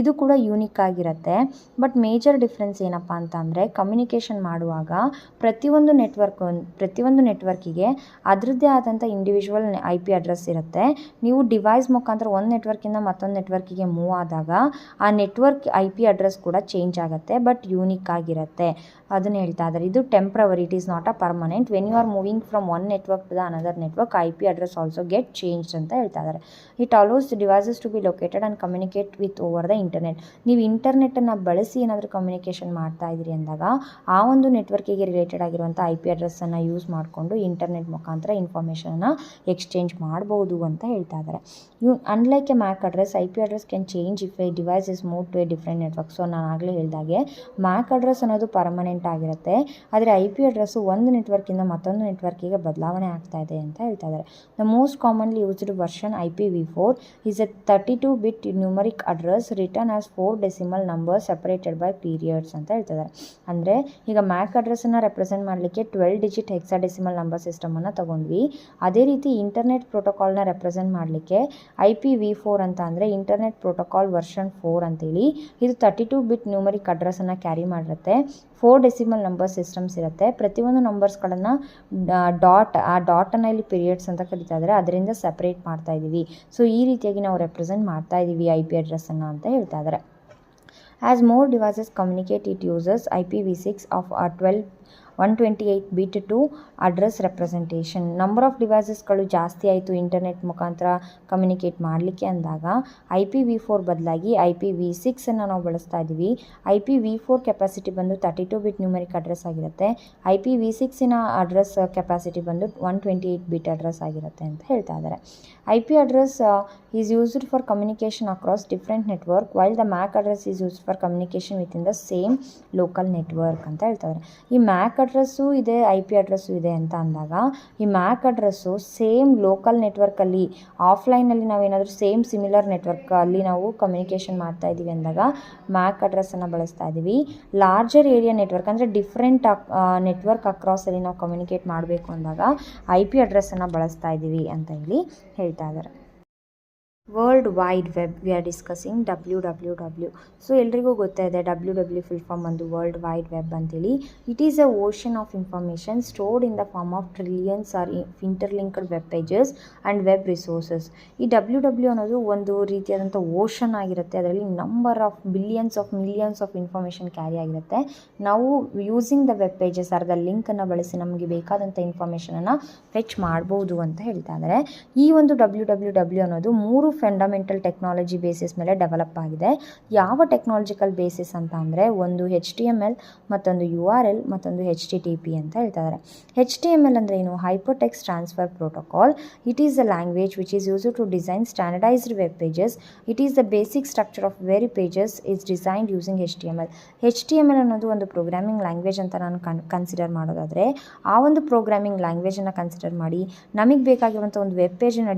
ಇದು ಕೂಡ ಯೂನಿಕ್ ಆಗಿರುತ್ತೆ. ಬಟ್ ಮೇಜರ್ ಡಿಫ್ರೆನ್ಸ್ ಏನಪ್ಪ ಅಂತ ಅಂದರೆ ಕಮ್ಯುನಿಕೇಷನ್ ಮಾಡುವಾಗ ಪ್ರತಿಯೊಂದು ನೆಟ್ವರ್ಕಿಗೆ ಅದರದ್ದೇ ಆದಂಥ ಇಂಡಿವಿಜುವಲ್ IP ಅಡ್ರೆಸ್ ಇರುತ್ತೆ. ನೀವು ಡಿವೈಸ್ ಮುಖಾಂತರ ಒಂದು ನೆಟ್ವರ್ಕಿಂದ ಮತ್ತೊಂದು ನೆಟ್ವರ್ಕಿಗೆ ಮೂವ್ ಆದಾಗ ಆ ನೆಟ್ವರ್ಕ್ IP ಅಡ್ರೆಸ್ ಕೂಡ ಚೇಂಜ್ ಆಗುತ್ತೆ, ಬಟ್ ಯೂನಿಕ್ ಆಗಿರುತ್ತೆ. ಅದನ್ನು ಹೇಳ್ತಾ ಇದ್ದಾರೆ. ಇದು temporary, it is not a permanent. When you are moving from one network to the another network IP address also get changed ಅಂತ ಹೇಳ್ತಾ ಇದ್ದಾರೆ. It allows devices to be located and communicate with over the internet. ನೀವು ಇಂಟರ್ನೆಟ್ಟನ್ನು ಬಳಸಿ ಏನಾದರೂ communication ಮಾಡ್ತಾ ಇದ್ದೀರಿ ಅಂದಾಗ ಆ ಒಂದು ನೆಟ್ವರ್ಕಿಗೆ ರಿಲೇಟೆಡ್ ಆಗಿರುವಂಥ IP ಅಡ್ರೆಸ್ಸನ್ನು ಯೂಸ್ ಮಾಡಿಕೊಂಡು ಇಂಟರ್ನೆಟ್ ಮುಖಾಂತರ ಇನ್ಫಾರ್ಮೇಷನ್ನ ಎಕ್ಸ್ಚೇಂಜ್ ಮಾಡ್ಬೋದು ಅಂತ ಹೇಳ್ತಾ ಇದ್ದಾರೆ. Unlike a MAC address IP address can change if a device is move to a different network. So ನಾನು ಆಗಲೇ ಹೇಳಿದಾಗೆ ಮ್ಯಾಕ್ ಅಡ್ರೆಸ್ ಅನ್ನೋದು ಪರ್ಮನೆಂಟ್ ಆಗಿರುತ್ತೆ. ಆದರೆ IP ಅಡ್ರೆಸ್ಸು ಒಂದು ನೆಟ್ವರ್ಕಿಂದ ಮತ್ತೊಂದು ನೆಟ್ವರ್ಕಿಗೆ ಬದಲಾವಣೆ ಆಗ್ತಾ ಇದೆ ಅಂತ ಹೇಳ್ತಾ ಇದ್ದಾರೆ. The most commonly used version IPv4 is A 32-bit numeric address return as 4 decimal number separated by periods ಅಂತ ಹೇಳ್ತಿದ್ದಾರೆ. ಅಂದರೆ ಈಗ ಮ್ಯಾಕ್ ಅಡ್ರೆಸ್ಸನ್ನು ರೆಪ್ರೆಸೆಂಟ್ ಮಾಡಲಿಕ್ಕೆ 12-digit ಹೆಕ್ಸಾಡೆಸಿಮಲ್ ನಂಬರ್ ಸಿಸ್ಟಮನ್ನು ತಗೊಂಡ್ವಿ. ಅದೇ ರೀತಿ ಇಂಟರ್ನೆಟ್ ಪ್ರೋಟೋಕಾಲ್ನ ರೆಪ್ರೆಸೆಂಟ್ ಮಾಡಲಿಕ್ಕೆ IPv4 ಅಂತ ಅಂದರೆ ಇಂಟರ್ನೆಟ್ ಪ್ರೋಟೋಕಾಲ್ ವರ್ಷನ್ 4 ಅಂತೇಳಿ ಇದು 32-bit ನ್ಯೂಮರಿಕ್ ಅಡ್ರೆಸ್ಸನ್ನು ಕ್ಯಾರಿ ಮಾಡಿರುತ್ತೆ. 4 ಡೆಸಿಮಲ್ ನಂಬರ್ ಸಿಸ್ಟಮ್ಸ್ ಇರುತ್ತೆ. ಪ್ರತಿಯೊಂದು ನಂಬರ್ಸ್ಗಳನ್ನು ಡಾಟನ್ನು ಇಲ್ಲಿ ಪೀರಿಯಡ್ಸ್ ಅಂತ ಕರಿತಾ ಇದ್ದಾರೆ, ಅದರಿಂದ ಸಪ್ರೇಟ್ ಮಾಡ್ತಾ ಇದ್ದೀವಿ. ಸೊ ಈ ರೀತಿಯಾಗಿ ನಾವು ರೆಪ್ರೆಸೆಂಟ್ ಮಾಡ್ತಾ ಇದ್ದೀವಿ IP ಅಡ್ರೆಸ್ಸನ್ನು ಅಂತ ಹೇಳ್ತಾ ಇದ್ದಾರೆ. As more devices communicate, it uses IPv6 of 12 128 bit to address representation. Number of ಡಿವೈಸಸ್ಗಳು ಜಾಸ್ತಿ ಆಯಿತು ಇಂಟರ್ನೆಟ್ ಮುಖಾಂತರ ಕಮ್ಯುನಿಕೇಟ್ ಮಾಡಲಿಕ್ಕೆ ಅಂದಾಗ IPv4 ಬದಲಾಗಿ IPv6 ನಾವು ಬಳಸ್ತಾ ಇದ್ದೀವಿ. IPv4 ಕೆಪಾಸಿಟಿ ಬಂದು 32 ಬಿಟ್ ನ್ಯೂಮರಿಕ್ ಅಡ್ರೆಸ್ ಆಗಿರುತ್ತೆ. IPv6 ಅಡ್ರೆಸ್ ಕೆಪಾಸಿಟಿ ಬಂದು 128 ಬಿಟ್ ಅಡ್ರೆಸ್ ಆಗಿರುತ್ತೆ ಅಂತ ಹೇಳ್ತಾ ಇದ್ದಾರೆ. IP address is used for communication across different network while the MAC address is used for communication within the same local network ಅಂತ ಹೇಳ್ತಾರೆ. ಈ MAC ಅಡ್ರೆಸ್ಸು ಇದೆ, IP ಅಡ್ರೆಸ್ಸು ಇದೆ ಅಂತ ಅಂದಾಗ ಈ MAC ಅಡ್ರೆಸ್ಸು ಸೇಮ್ ಲೋಕಲ್ ನೆಟ್ವರ್ಕಲ್ಲಿ ಆಫ್ಲೈನಲ್ಲಿ ನಾವೇನಾದರೂ ಸೇಮ್ ಸಿಮಿಲರ್ ನೆಟ್ವರ್ಕ್ ಅಲ್ಲಿ ನಾವು ಕಮ್ಯುನಿಕೇಷನ್ ಮಾಡ್ತಾ ಇದ್ದೀವಿ ಅಂದಾಗ MAC ಅಡ್ರೆಸ್ಸನ್ನು ಬಳಸ್ತಾ ಇದ್ದೀವಿ. ಲಾರ್ಜರ್ ಏರಿಯಾ ನೆಟ್ವರ್ಕ್ ಅಂದರೆ ಡಿಫ್ರೆಂಟ್ ನೆಟ್ವರ್ಕ್ ಅಕ್ರಾಸಲ್ಲಿ ನಾವು ಕಮ್ಯುನಿಕೇಟ್ ಮಾಡಬೇಕು ಅಂದಾಗ IP ಅಡ್ರೆಸ್ಸನ್ನು ಬಳಸ್ತಾ ಇದ್ದೀವಿ ಅಂತ ಹೇಳಿ ಹೇಳ್ತಾ ಇದ್ದಾರೆ. World wide web we are discussing WWW. So ಎಲ್ರಿಗೂ ಗೊತ್ತಾಯಿದೆ WWW ಫುಲ್ ಫಾರ್ಮ್ ಒಂದು ವರ್ಲ್ಡ್ ವೈಡ್ ವೆಬ್ ಅಂತೇಳಿ. It is a ocean of information stored in the form of trillions or interlinked web pages and web resources. ಈ WWW ಅನ್ನೋದು ಒಂದು ರೀತಿಯಾದಂಥ ocean ಆಗಿರುತ್ತೆ. ಅದರಲ್ಲಿ number of billions of millions of information carry ಆಗಿರುತ್ತೆ. ನಾವು using the web pages or the ಲಿಂಕನ್ನು ಬಳಸಿ ನಮಗೆ ಬೇಕಾದಂಥ ಇನ್ಫಾರ್ಮೇಷನನ್ನು ಫೆಚ್ ಮಾಡ್ಬೋದು ಅಂತ ಹೇಳ್ತಾ ಇದ್ದಾರೆ. ಈ ಒಂದು WWW ಅನ್ನೋದು 3 ಫಂಡಮೆಂಟಲ್ ಟೆಕ್ನಾಲಜಿ ಬೇಸಿಸ್ ಮೇಲೆ ಡೆವಲಪ್ ಆಗಿದೆ. ಯಾವ ಟೆಕ್ನಾಲಜಿಕಲ್ ಬೇಸಿಸ್ ಅಂತ ಅಂದರೆ ಒಂದು HTML, ಮತ್ತೊಂದು URL, ಮತ್ತೊಂದು HTTP ಅಂತ ಹೇಳ್ತಾರೆ. HTML ಅಂದರೆ ಏನು? Hypertext transfer protocol. It is the language which is used to design standardized web pages. It is the basic structure of very pages is designed using HTML. HTML ಅನ್ನೋದು ಒಂದು programming language ಅಂತ ನಾನು consider ಮಾಡೋದಾದರೆ ಆ ಒಂದು programming ಲ್ಯಾಂಗ್ವೇಜನ್ನು consider ಮಾಡಿ ನಮಗೆ ಬೇಕಾಗಿರುವಂಥ ಒಂದು ವೆಬ್ ಪೇಜನ್ನು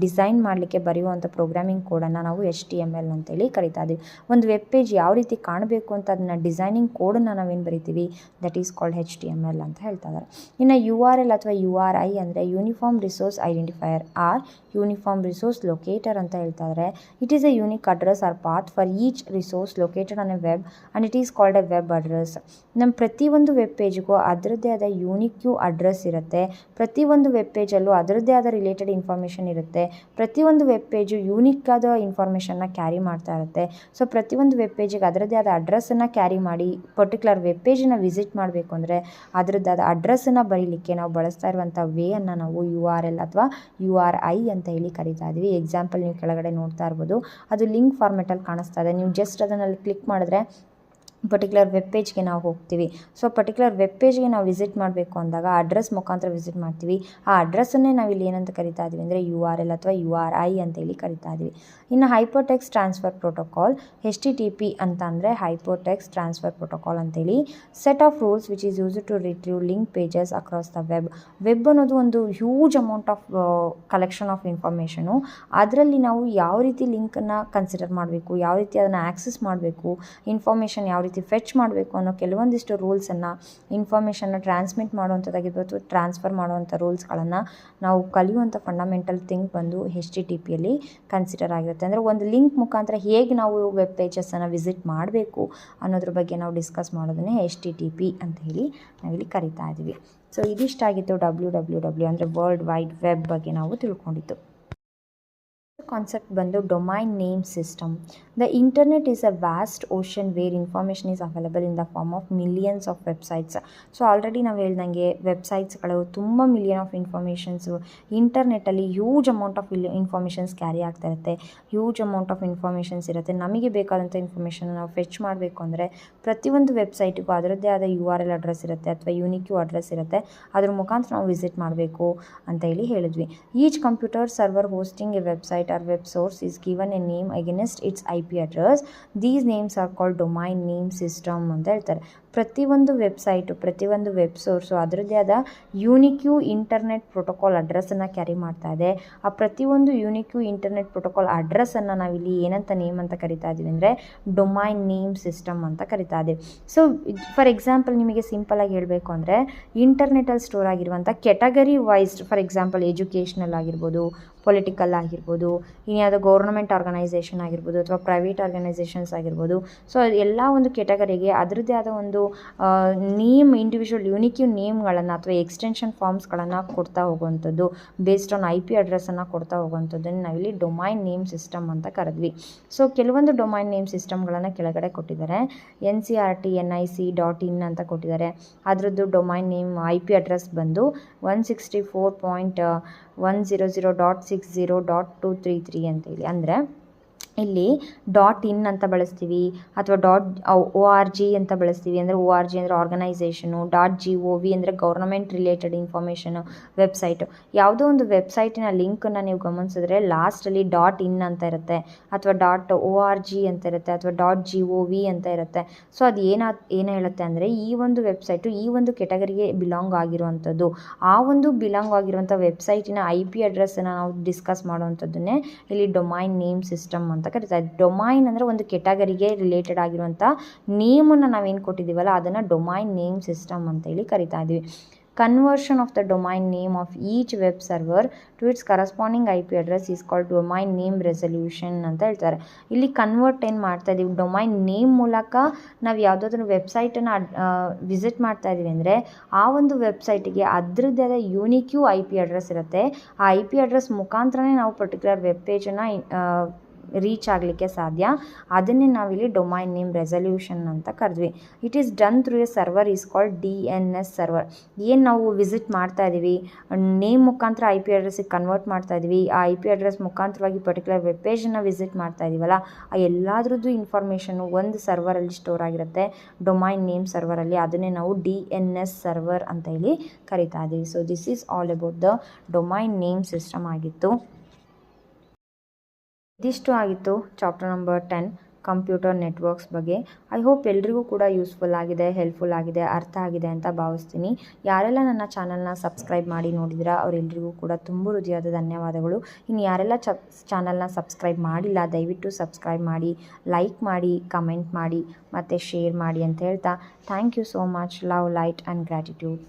ಡಿಸೈನ್ ಮಾಡಲಿಕ್ಕೆ ಬರೆಯುವಂಥ ಪ್ರೋಗ್ರಾಮಿಂಗ್ ಕೋಡನ್ನು ನಾವು HTML ಅಂತೇಳಿ ಕರಿತಾ ಇದ್ದೀವಿ. ಒಂದು ವೆಬ್ ಪೇಜ್ ಯಾವ ರೀತಿ ಕಾಣಬೇಕು ಅಂತ ಅದನ್ನು ಡಿಸೈನಿಂಗ್ ಕೋಡನ್ನು ನಾವೇನು ಬರಿತೀವಿ, ದಟ್ ಈಸ್ ಕಾಲ್ಡ್ HTML ಅಂತ ಹೇಳ್ತಾ ಇದ್ದಾರೆ. ಇನ್ನು URL ಅಥವಾ URI ಅಂದರೆ uniform resource identifier or uniform resource locator ಅಂತ ಹೇಳ್ತಾ ಇದ್ದಾರೆ. It is a unique address or path for each resource located on a web and it is called a web address. ನಮ್ಮ ಪ್ರತಿಯೊಂದು ವೆಬ್ ಪೇಜ್ಗೂ ಅದರದ್ದೇ ಆದ unique address ಇರುತ್ತೆ. ಪ್ರತಿಯೊಂದು web ಪೇಜಲ್ಲೂ ಅದರದ್ದೇ ಆದ ರಿಲೇಟೆಡ್ ಇನ್ಫಾರ್ಮೇಷನ್ ಇರುತ್ತೆ. ಪ್ರತಿಯೊಂದು ವೆಬ್ ಪೇಜು ಯೂನಿಕ್ ಆದ ಇನ್ಫಾರ್ಮೇಷನ್ನ ಕ್ಯಾರಿ ಮಾಡ್ತಾ ಇರುತ್ತೆ. ಸೊ ಪ್ರತಿಯೊಂದು ವೆಬ್ ಪೇಜಿಗೆ ಅದರದ್ದೇ ಆದ ಅಡ್ರೆಸ್ಸನ್ನು ಕ್ಯಾರಿ ಮಾಡಿ ಪರ್ಟಿಕ್ಯುಲರ್ ವೆಬ್ ಪೇಜನ್ನು ವಿಸಿಟ್ ಮಾಡಬೇಕು ಅಂದರೆ ಅದರದ್ದಾದ ಅಡ್ರೆಸ್ಸನ್ನು ಬರೀಲಿಕ್ಕೆ ನಾವು ಬಳಸ್ತಾ ಇರುವಂಥ ವೇಯನ್ನು ನಾವು URL ಅಥವಾ URI ಅಂತ ಹೇಳಿ ಕರಿತಾ ಇದ್ವಿ. ಎಕ್ಸಾಂಪಲ್ ನೀವು ಕೆಳಗಡೆ ನೋಡ್ತಾ ಇರ್ಬೋದು, ಅದು ಲಿಂಕ್ ಫಾರ್ಮೆಟಲ್ಲಿ ಕಾಣಿಸ್ತಾ ಇದೆ. ನೀವು ಜಸ್ಟ್ ಅದನ್ನಲ್ಲಿ ಕ್ಲಿಕ್ ಮಾಡಿದ್ರೆ ಪರ್ಟಿಕ್ಯುಲರ್ ವೆಬ್ ಪೇಜ್ಗೆ ನಾವು ಹೋಗ್ತೀವಿ. ಸೊ ಪರ್ಟಿಕ್ಯುಲರ್ ವೆಬ್ ಪೇಜ್ಗೆ ನಾವು ವಿಸಿಟ್ ಮಾಡಬೇಕು ಅಂದಾಗ ಅಡ್ರೆಸ್ ಮುಖಾಂತರ ವಿಸಿಟ್ ಮಾಡ್ತೀವಿ. ಆ ಅಡ್ರೆಸ್ಸನ್ನೇ ನಾವು ಇಲ್ಲಿ ಏನಂತ ಕರಿತಾ ಇದ್ದೀವಿ ಅಂದರೆ URL ಅಥವಾ URI ಅಂತೇಳಿ ಕರಿತಾ ಇದ್ದೀವಿ. ಇನ್ನು ಹೈಪರ್ಟೆಕ್ಸ್ಟ್ ಟ್ರಾನ್ಸ್ಫರ್ ಪ್ರೋಟೋಕಾಲ್ HTTP ಅಂತ ಅಂದರೆ ಹೈಪರ್ಟೆಕ್ಸ್ಟ್ ಟ್ರಾನ್ಸ್ಫರ್ ಪ್ರೋಟೋಕಾಲ್ ಅಂತೇಳಿ set of rules which is used to retrieve link pages across the web. Web ಅನ್ನೋದು ಒಂದು huge amount of collection of information. ಅದರಲ್ಲಿ ನಾವು ಯಾವ ರೀತಿ ಲಿಂಕನ್ನು ಕನ್ಸಿಡರ್ ಮಾಡಬೇಕು, ಯಾವ ರೀತಿ ಅದನ್ನು ಆ್ಯಕ್ಸೆಸ್ ಮಾಡಬೇಕು, ಇನ್ಫಾರ್ಮೇಷನ್ ಯಾವ ರೀತಿ ಫೆಚ್ ಮಾಡಬೇಕು ಅನ್ನೋ ಕೆಲವೊಂದಿಷ್ಟು ರೂಲ್ಸನ್ನು, ಇನ್ಫಾರ್ಮೇಷನ್ನ ಟ್ರಾನ್ಸ್ಮಿಟ್ ಮಾಡುವಂಥದ್ದಾಗಿರ್ಬೋದು, ಟ್ರಾನ್ಸ್ಫರ್ ಮಾಡುವಂಥ ರೂಲ್ಸ್ಗಳನ್ನು ನಾವು ಕಲಿಯುವಂಥ ಫಂಡಮೆಂಟಲ್ ಥಿಂಗ್ ಬಂದು HTTPಯಲ್ಲಿ ಕನ್ಸಿಡರ್ ಆಗಿರುತ್ತೆ. ಅಂದರೆ ಒಂದು ಲಿಂಕ್ ಮುಖಾಂತರ ಹೇಗೆ ನಾವು ವೆಬ್ ಪೇಜಸ್ಸನ್ನು ವಿಸಿಟ್ ಮಾಡಬೇಕು ಅನ್ನೋದ್ರ ಬಗ್ಗೆ ನಾವು ಡಿಸ್ಕಸ್ ಮಾಡೋದನ್ನೇ HTTP ಅಂತ ಹೇಳಿ ನಾವಿಲ್ಲಿ ಕರಿತಾ ಇದ್ದೀವಿ. ಸೊ ಇದಿಷ್ಟಾಗಿತ್ತು WWW ಅಂದರೆ ವರ್ಲ್ಡ್ ವೈಡ್ ವೆಬ್ ಬಗ್ಗೆ ನಾವು ತಿಳ್ಕೊಂಡಿತ್ತು. ಕಾನ್ಸೆಪ್ಟ್ ಬಂದು domain name system. The internet is a vast ocean where information is available in the form of millions of websites. So already ನಾವು ಹೇಳ್ದಂಗೆ ವೆಬ್ಸೈಟ್ಸ್ಗಳು ತುಂಬ ಮಿಲಿಯನ್ ಆಫ್ ಇನ್ಫಾರ್ಮೇಷನ್ಸು ಇಂಟರ್ನೆಟ್ಟಲ್ಲಿ huge amount of informations carry ಆಗ್ತಾ ಇರುತ್ತೆ. Huge amount of informations ಇರುತ್ತೆ. ನಮಗೆ ಬೇಕಾದಂಥ ಇನ್ಫಾರ್ಮೇಷನ್ ನಾವು ಫೆಚ್ ಮಾಡಬೇಕು ಅಂದರೆ ಪ್ರತಿಯೊಂದು ವೆಬ್ಸೈಟಿಗೂ ಅದರದ್ದೇ ಆದ URL ಅಡ್ರೆಸ್ ಇರುತ್ತೆ ಅಥವಾ ಯೂನಿಕ್ ಅಡ್ರೆಸ್ ಇರುತ್ತೆ. ಅದ್ರ ಮುಖಾಂತರ ನಾವು ವಿಸಿಟ್ ಮಾಡಬೇಕು ಅಂತ ಹೇಳಿ ಹೇಳಿದ್ವಿ. Each computer server hosting A website or web source is given a name against its IP address. These names are called domain name system ಅಂತ ಹೇಳ್ತಾರೆ. ಪ್ರತಿಯೊಂದು ವೆಬ್ಸೈಟು, ಪ್ರತಿಯೊಂದು ವೆಬ್ ಸೋರ್ಸು ಅದರದ್ದೇ ಆದ ಯೂನಿಕ್ಯೂ ಇಂಟರ್ನೆಟ್ ಪ್ರೋಟೋಕಾಲ್ ಅಡ್ರೆಸ್ಸನ್ನು ಕ್ಯಾರಿ ಮಾಡ್ತಾ ಇದೆ. ಆ ಪ್ರತಿಯೊಂದು ಯೂನಿಕ್ಯೂ ಇಂಟರ್ನೆಟ್ ಪ್ರೋಟೋಕಾಲ್ ಅಡ್ರೆಸ್ಸನ್ನು ನಾವಿಲ್ಲಿ ಏನಂತ ನೇಮ್ ಅಂತ ಕರಿತಾ ಇದ್ದೀವಿ ಅಂದರೆ ಡೊಮೈನ್ ನೇಮ್ ಸಿಸ್ಟಮ್ ಅಂತ ಕರಿತಾ ಇದ್ದೀವಿ. ಸೊ ಫಾರ್ ಎಕ್ಸಾಂಪಲ್ ನಿಮಗೆ ಸಿಂಪಲಾಗಿ ಹೇಳಬೇಕು ಅಂದರೆ ಇಂಟರ್ನೆಟಲ್ಲಿ ಸ್ಟೋರ್ ಆಗಿರುವಂಥ ಕೆಟಗರಿ ವೈಸ್ಡ್, ಫಾರ್ ಎಕ್ಸಾಂಪಲ್ ಎಜುಕೇಷ್ನಲ್ ಆಗಿರ್ಬೋದು, ಪೊಲಿಟಿಕಲ್ ಆಗಿರ್ಬೋದು, ಇನ್ಯಾವುದೋ ಗೌರ್ನಮೆಂಟ್ ಆರ್ಗನೈಸೇಷನ್ ಆಗಿರ್ಬೋದು ಅಥವಾ ಪ್ರೈವೇಟ್ ಆರ್ಗನೈಸೇಷನ್ಸ್ ಆಗಿರ್ಬೋದು. ಸೊ ಎಲ್ಲ ಒಂದು ಕೆಟಗರಿಗೆ ಅದರದ್ದೇ ಆದ ಒಂದು ಇಂಡಿವಿಜುವಲ್ ಯೂನಿಕ್ಯೂ ನೇಮ್ಗಳನ್ನು ಅಥವಾ ಎಕ್ಸ್ಟೆನ್ಷನ್ ಫಾರ್ಮ್ಸ್ಗಳನ್ನು ಕೊಡ್ತಾ ಹೋಗುವಂಥದ್ದು, ಬೇಸ್ಡ್ ಆನ್ IP ಅಡ್ರೆಸ್ಸನ್ನು ಕೊಡ್ತಾ ಹೋಗುವಂಥದ್ದನ್ನು ನಾವಿಲ್ಲಿ ಡೊಮೈನ್ ನೇಮ್ ಸಿಸ್ಟಮ್ ಅಂತ ಕರೆದ್ವಿ. ಸೊ ಕೆಲವೊಂದು ಡೊಮೈನ್ ನೇಮ್ ಸಿಸ್ಟಮ್ಗಳನ್ನು ಕೆಳಗಡೆ ಕೊಟ್ಟಿದ್ದಾರೆ. NCRT NIC .in ಅಂತ ಕೊಟ್ಟಿದ್ದಾರೆ. ಅದರದ್ದು ಡೊಮೈನ್ ನೇಮ್ IP ಅಡ್ರೆಸ್ ಬಂದು 164.100.60.233 ಅಂತೇಳಿ. ಅಂದರೆ ಇಲ್ಲಿ .in ಅಂತ ಬಳಸ್ತೀವಿ ಅಥವಾ .org ಅಂತ ಬಳಸ್ತೀವಿ. ಅಂದರೆ ORG ಅಂದರೆ ಆರ್ಗನೈಸೇಷನು, .gov ಅಂದರೆ ಗೌರ್ನಮೆಂಟ್ ರಿಲೇಟೆಡ್ ಇನ್ಫಾರ್ಮೇಷನು ವೆಬ್ಸೈಟು. ಯಾವುದೋ ಒಂದು ವೆಬ್ಸೈಟಿನ ಲಿಂಕನ್ನು ನೀವು ಗಮನಿಸಿದ್ರೆ ಲಾಸ್ಟಲ್ಲಿ .in ಅಂತ ಇರುತ್ತೆ ಅಥವಾ .org ಅಂತ ಇರುತ್ತೆ ಅಥವಾ .gov ಅಂತ ಇರುತ್ತೆ. ಸೊ ಅದು ಏನು ಹೇಳುತ್ತೆ ಅಂದರೆ ಈ ಒಂದು ವೆಬ್ಸೈಟು ಈ ಒಂದು ಕೆಟಗರಿಗೆ ಬಿಲಾಂಗ್ ಆಗಿರುವಂಥದ್ದು. ಆ ಒಂದು ಬಿಲಾಂಗ್ ಆಗಿರುವಂಥ ವೆಬ್ಸೈಟಿನ IP ಅಡ್ರೆಸ್ಸನ್ನು ನಾವು ಡಿಸ್ಕಸ್ ಮಾಡುವಂಥದ್ದನ್ನೇ ಇಲ್ಲಿ ಡೊಮೈನ್ ನೇಮ್ ಸಿಸ್ಟಮ್ ಅಂತ ಕರೀತಾರೆ. ಡೊಮೈನ್ ಅಂದರೆ ಒಂದು ಕೆಟಗರಿಗೆ ರಿಲೇಟೆಡ್ ಆಗಿರುವಂಥ ನೇಮನ್ನು ನಾವೇನು ಕೊಟ್ಟಿದ್ದೀವಲ್ಲ ಅದನ್ನು ಡೊಮೈನ್ ನೇಮ್ ಸಿಸ್ಟಮ್ ಅಂತೇಳಿ ಕರಿತಾ ಇದ್ದೀವಿ. Conversion of the domain name of each web server to its corresponding IP address is called domain name resolution ಅಂತ ಹೇಳ್ತಾರೆ. ಇಲ್ಲಿ ಕನ್ವರ್ಟ್ ಏನು ಮಾಡ್ತಾ ಇದ್ದೀವಿ, ಡೊಮೈನ್ ನೇಮ್ ಮೂಲಕ ನಾವು ಯಾವುದಾದ್ರೂ ವೆಬ್ಸೈಟನ್ನು ವಿಸಿಟ್ ಮಾಡ್ತಾ ಇದ್ದೀವಿ ಅಂದರೆ ಆ ಒಂದು ವೆಬ್ಸೈಟಿಗೆ ಅದರದ್ದೇ ಯೂನಿಕ್ಯೂ IP ಅಡ್ರೆಸ್ ಇರುತ್ತೆ. ಆ IP ಅಡ್ರೆಸ್ ಮುಖಾಂತರನೇ ನಾವು ಪರ್ಟಿಕ್ಯುಲರ್ ವೆಬ್ ಪೇಜನ್ನು ರೀಚ್ ಆಗಲಿಕ್ಕೆ ಸಾಧ್ಯ. ಅದನ್ನೇ ನಾವಿಲ್ಲಿ ಡೊಮೈನ್ ನೇಮ್ ರೆಸಲ್ಯೂಷನ್ ಅಂತ ಕರೆದ್ವಿ. It is done through a server is called DNS server. ಏನು ನಾವು ವಿಸಿಟ್ ಮಾಡ್ತಾ ಇದ್ದೀವಿ, ನೇಮ್ ಮುಖಾಂತರ IP ಅಡ್ರೆಸ್ಸಿಗೆ ಕನ್ವರ್ಟ್ ಮಾಡ್ತಾ ಇದ್ದೀವಿ, ಆ IP ಅಡ್ರೆಸ್ ಮುಖಾಂತರವಾಗಿ ಪರ್ಟಿಕ್ಯುಲರ್ ವೆಬ್ ಪೇಜನ್ನು ವಿಸಿಟ್ ಮಾಡ್ತಾ ಇದ್ದೀವಲ್ಲ, ಆ ಎಲ್ಲದ್ರದ್ದು ಇನ್ಫಾರ್ಮೇಷನ್ನು ಒಂದು ಸರ್ವರಲ್ಲಿ ಸ್ಟೋರ್ ಆಗಿರುತ್ತೆ, ಡೊಮೈನ್ ನೇಮ್ ಸರ್ವರಲ್ಲಿ. ಅದನ್ನೇ ನಾವು DNS ಸರ್ವರ್ ಅಂತ ಹೇಳಿ ಕರಿತಾ ಇದ್ದೀವಿ. So this is all about the domain name system ಆಗಿತ್ತು. ಇದಿಷ್ಟು ಆಗಿತ್ತು ಚಾಪ್ಟರ್ ನಂಬರ್ 10 ಕಂಪ್ಯೂಟರ್ ನೆಟ್ವರ್ಕ್ಸ್ ಬಗ್ಗೆ. ಐ ಹೋಪ್ ಎಲ್ರಿಗೂ ಕೂಡ ಯೂಸ್ಫುಲ್ ಆಗಿದೆ, ಹೆಲ್ಪ್ಫುಲ್ ಆಗಿದೆ, ಅರ್ಥ ಆಗಿದೆ ಅಂತ ಭಾವಿಸ್ತೀನಿ. ಯಾರೆಲ್ಲ ನನ್ನ ಚಾನಲ್ನ ಸಬ್ಸ್ಕ್ರೈಬ್ ಮಾಡಿ ನೋಡಿದಿರಾ ಅವರೆಲ್ಲರಿಗೂ ಕೂಡ ತುಂಬ ಹೃದಯದ ಧನ್ಯವಾದಗಳು. ಇನ್ನು ಯಾರೆಲ್ಲ ಚಾನಲ್ನ ಸಬ್ಸ್ಕ್ರೈಬ್ ಮಾಡಿಲ್ಲ ದಯವಿಟ್ಟು ಸಬ್ಸ್ಕ್ರೈಬ್ ಮಾಡಿ, ಲೈಕ್ ಮಾಡಿ, ಕಮೆಂಟ್ ಮಾಡಿ ಮತ್ತು ಶೇರ್ ಮಾಡಿ ಅಂತ ಹೇಳ್ತಾ thank you so much. Love, light and gratitude.